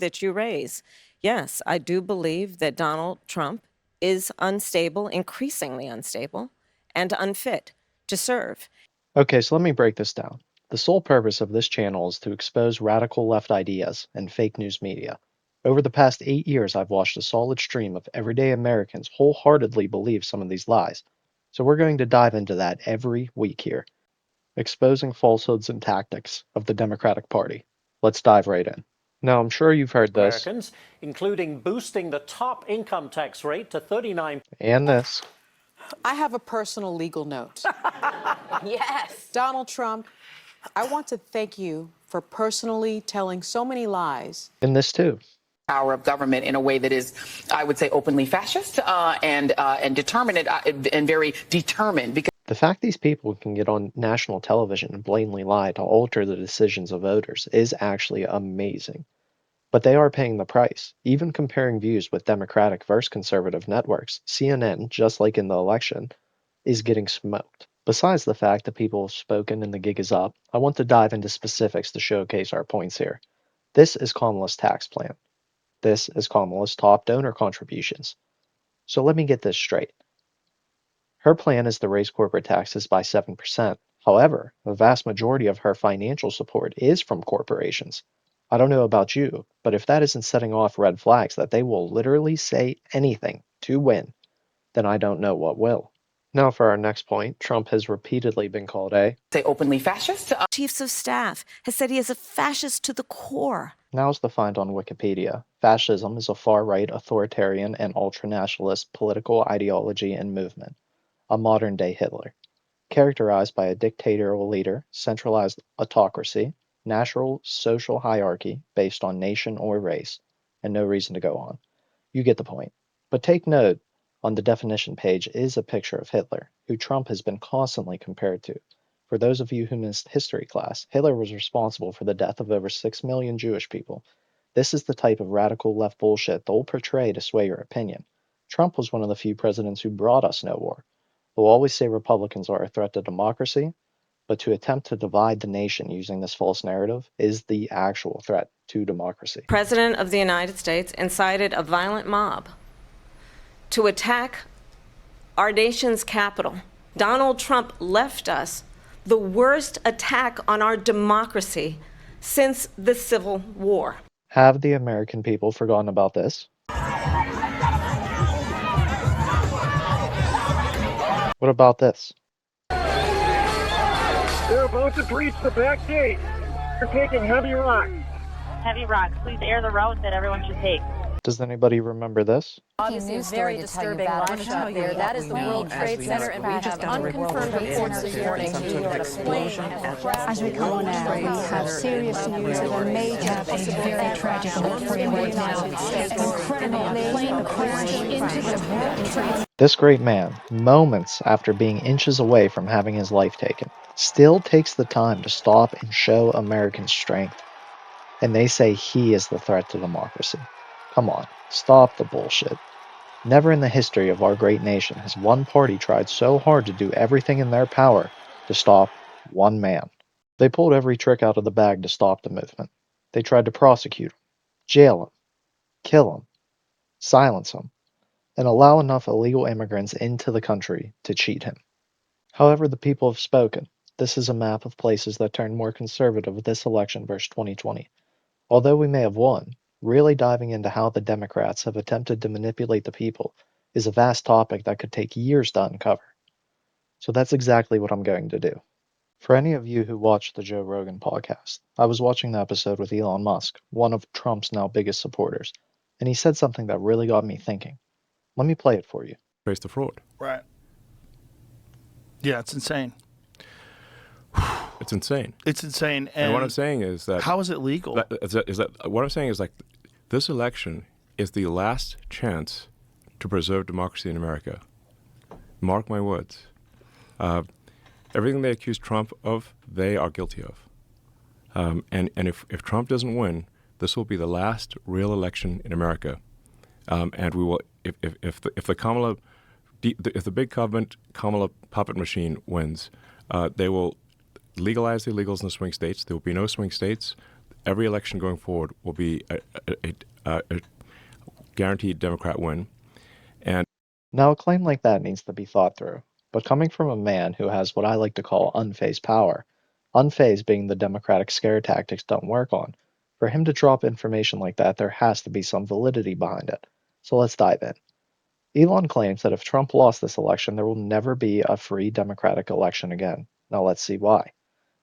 that you raise. Yes, I do believe that Donald Trump is unstable, increasingly unstable, and unfit to serve. Okay, so let me break this down. The sole purpose of this channel is to expose radical left ideas and fake news media. Over the past 8 years, I've watched a solid stream of everyday Americans wholeheartedly believe some of these lies. So we're going to dive into that every week here, exposing falsehoods and tactics of the Democratic Party. Let's dive right in. Now, I'm sure you've heard this. Americans, including boosting the top income tax rate to 39%. And this. I have a personal legal note. Yes. Donald Trump, I want to thank you for personally telling so many lies. And this too. Power of government in a way that is, I would say, openly fascist and determined and very determined. Because the fact these people can get on national television and blatantly lie to alter the decisions of voters is actually amazing. But they are paying the price. Even comparing views with Democratic versus conservative networks, CNN, just like in the election, is getting smoked. Besides the fact that people have spoken and the gig is up, I want to dive into specifics to showcase our points here. This is Kamala's tax plan. This is Kamala's top donor contributions. So let me get this straight. Her plan is to raise corporate taxes by 7%. However, the vast majority of her financial support is from corporations. I don't know about you, but if that isn't setting off red flags that they will literally say anything to win, then I don't know what will. Now for our next point, Trump has repeatedly been called a say openly fascist. Chiefs of staff has said he is a fascist to the core. Now's the find on Wikipedia. Fascism is a far-right, authoritarian, and ultranationalist political ideology and movement, a modern-day Hitler, characterized by a dictatorial leader, centralized autocracy, natural social hierarchy based on nation or race, and no reason to go on. You get the point. But take note, on the definition page is a picture of Hitler, who Trump has been constantly compared to. For those of you who missed history class, Hitler was responsible for the death of over 6 million Jewish people. This is the type of radical left bullshit they'll portray to sway your opinion. Trump was one of the few presidents who brought us no war. They'll always say Republicans are a threat to democracy, but to attempt to divide the nation using this false narrative is the actual threat to democracy. President of the United States incited a violent mob to attack our nation's capital. Donald Trump left us the worst attack on our democracy since the Civil War. Have the American people forgotten about this? What about this? They're about to breach the back gate. They're taking heavy rocks. Heavy rocks. Please air the route that everyone should take. Does anybody remember this? Obviously, a very disturbing launch out there. That is the World Trade Center, and we have unconfirmed reports this morning. As we come on air, we have serious news of a major, a very tragic story right now. Incredible plane crash into the World Trade. This great man, moments after being inches away from having his life taken, still takes the time to stop and show Americans strength. And they say he is the threat to democracy. Come on, stop the bullshit. Never in the history of our great nation has one party tried so hard to do everything in their power to stop one man. They pulled every trick out of the bag to stop the movement. They tried to prosecute him, jail him, kill him, silence him, and allow enough illegal immigrants into the country to cheat him. However, the people have spoken. This is a map of places that turned more conservative this election versus 2020. Although we may have won, really diving into how the Democrats have attempted to manipulate the people is a vast topic that could take years to uncover. So that's exactly what I'm going to do. For any of you who watch the Joe Rogan podcast, I was watching the episode with Elon Musk, one of Trump's now biggest supporters, and he said something that really got me thinking. Let me play it for you. Trace the fraud. Right. Yeah, it's insane. It's insane. It's insane. And what I'm saying is that... How is it legal? What I'm saying is like, this election is the last chance to preserve democracy in America. Mark my words. Everything they accuse Trump of, they are guilty of. And if Trump doesn't win, this will be the last real election in America. And we will, if the big government Kamala puppet machine wins, they will legalize the illegals in the swing states. There will be no swing states. every election going forward will be a guaranteed Democrat win. And Now, a claim like that needs to be thought through, but coming from a man who has what I like to call unfazed power, unfazed being the Democratic scare tactics don't work on, for him to drop information like that, there has to be some validity behind it. So let's dive in. Elon claims that if Trump lost this election, there will never be a free Democratic election again. Now let's see why.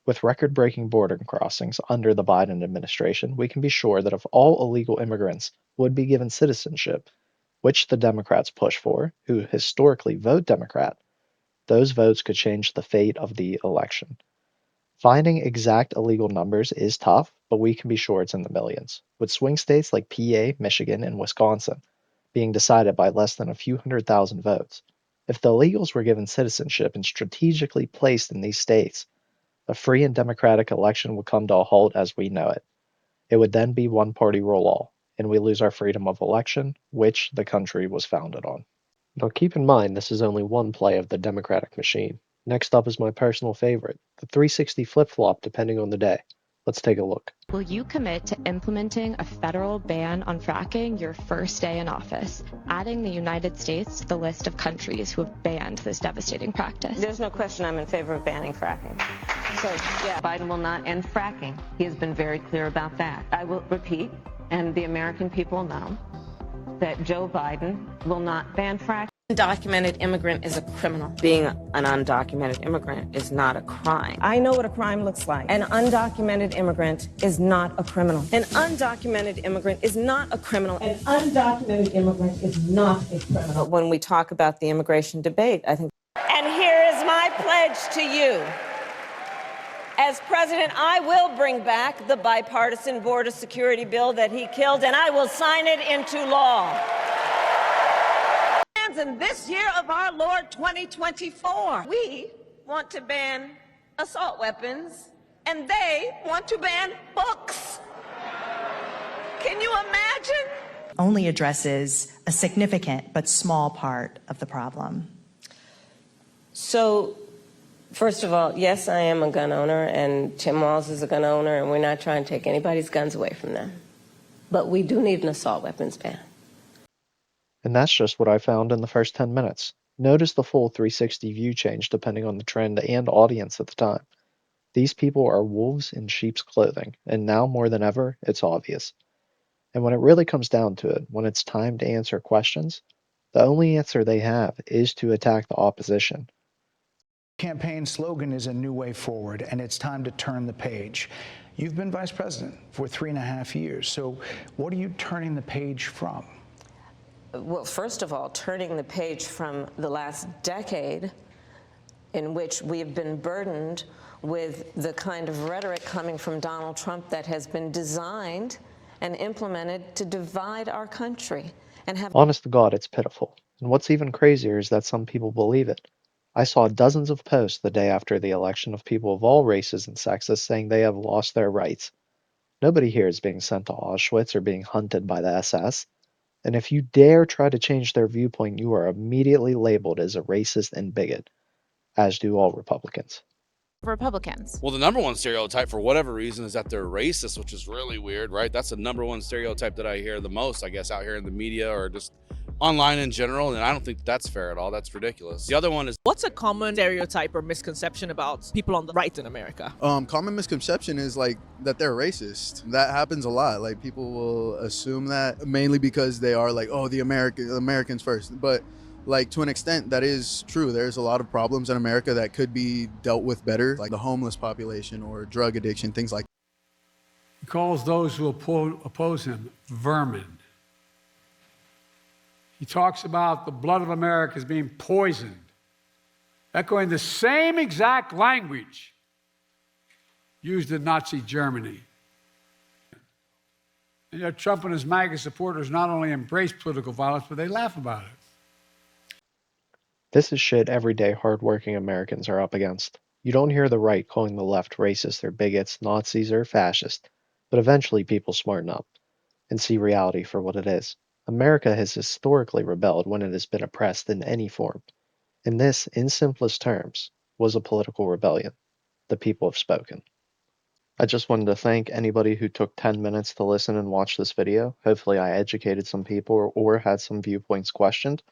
With record-breaking border crossings under the Biden administration, we can be sure that if all illegal immigrants would be given citizenship, which the Democrats push for, who historically vote Democrat, those votes could change the fate of the election. Finding exact illegal numbers is tough, but we can be sure it's in the millions, with swing states like PA, Michigan, and Wisconsin being decided by less than a few 100,000 votes. If the illegals were given citizenship and strategically placed in these states, a free and democratic election would come to a halt as we know it. It would then be one-party rule-all, and we lose our freedom of election, which the country was founded on. Now keep in mind this is only one play of the Democratic machine. Next up is my personal favorite, the 360 flip-flop depending on the day. Let's take a look. Will you commit to implementing a federal ban on fracking your first day in office, adding the United States to the list of countries who have banned this devastating practice? There's no question I'm in favor of banning fracking. So, yeah, Biden will not end fracking. He has been very clear about that. I will repeat, and the American people know, that Joe Biden will not ban fracking. Undocumented immigrant is a criminal. Being an undocumented immigrant is not a crime. I know what a crime looks like. An undocumented immigrant is not a criminal. An undocumented immigrant is not a criminal. An undocumented immigrant is not a criminal. When we talk about the immigration debate, I think. And here is my pledge to you. As president, I will bring back the bipartisan border security bill that he killed, and I will sign it into law. In this year of our Lord 2024, we want to ban assault weapons, and they want to ban books. Can you imagine? Only addresses a significant but small part of the problem. So, first of all, yes, I am a gun owner, and Tim Walz is a gun owner, and we're not trying to take anybody's guns away from them. But we do need an assault weapons ban. And that's just what I found in the first 10 minutes. Notice the full 360 view change depending on the trend and audience at the time. These people are wolves in sheep's clothing, and now more than ever, it's obvious. And when it really comes down to it, when it's time to answer questions, the only answer they have is to attack the opposition. Campaign slogan is a new way forward, and it's time to turn the page. You've been vice president for 3.5 years, so what are you turning the page from? Well, first of all, turning the page from the last decade in which we've been burdened with the kind of rhetoric coming from Donald Trump that has been designed and implemented to divide our country and have. Honest to God, it's pitiful. And what's even crazier is that some people believe it. I saw dozens of posts the day after the election of people of all races and sexes saying they have lost their rights. Nobody here is being sent to Auschwitz or being hunted by the SS. And if you dare try to change their viewpoint, you are immediately labeled as a racist and bigot, as do all Republicans. Republicans. Well, the number one stereotype for whatever reason is that they're racist, which is really weird, right? That's the number one stereotype that I hear the most, I guess, out here in the media or just online in general, and I don't think that's fair at all. That's ridiculous. The other one is, what's a common stereotype or misconception about people on the right in America? Common misconception is like that they're racist. That happens a lot. Like people will assume that mainly because they are like, oh, the Americans first. But like to an extent, that is true. There's a lot of problems in America that could be dealt with better, like the homeless population or drug addiction, things like that. He calls those who oppose him vermin. He talks about the blood of America as being poisoned, echoing the same exact language used in Nazi Germany. And yet Trump and his MAGA supporters not only embrace political violence, but they laugh about it. This is shit everyday hardworking Americans are up against. You don't hear the right calling the left racist or bigots, Nazis, or fascist, but eventually people smarten up and see reality for what it is. America has historically rebelled when it has been oppressed in any form, and this, in simplest terms, was a political rebellion. The people have spoken. I just wanted to thank anybody who took 10 minutes to listen and watch this video. Hopefully I educated some people or had some viewpoints questioned.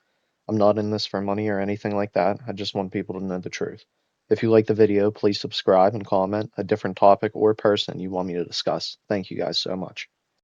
I'm not in this for money or anything like that. I just want people to know the truth. If you like the video, please subscribe and comment a different topic or person you want me to discuss. Thank you guys so much.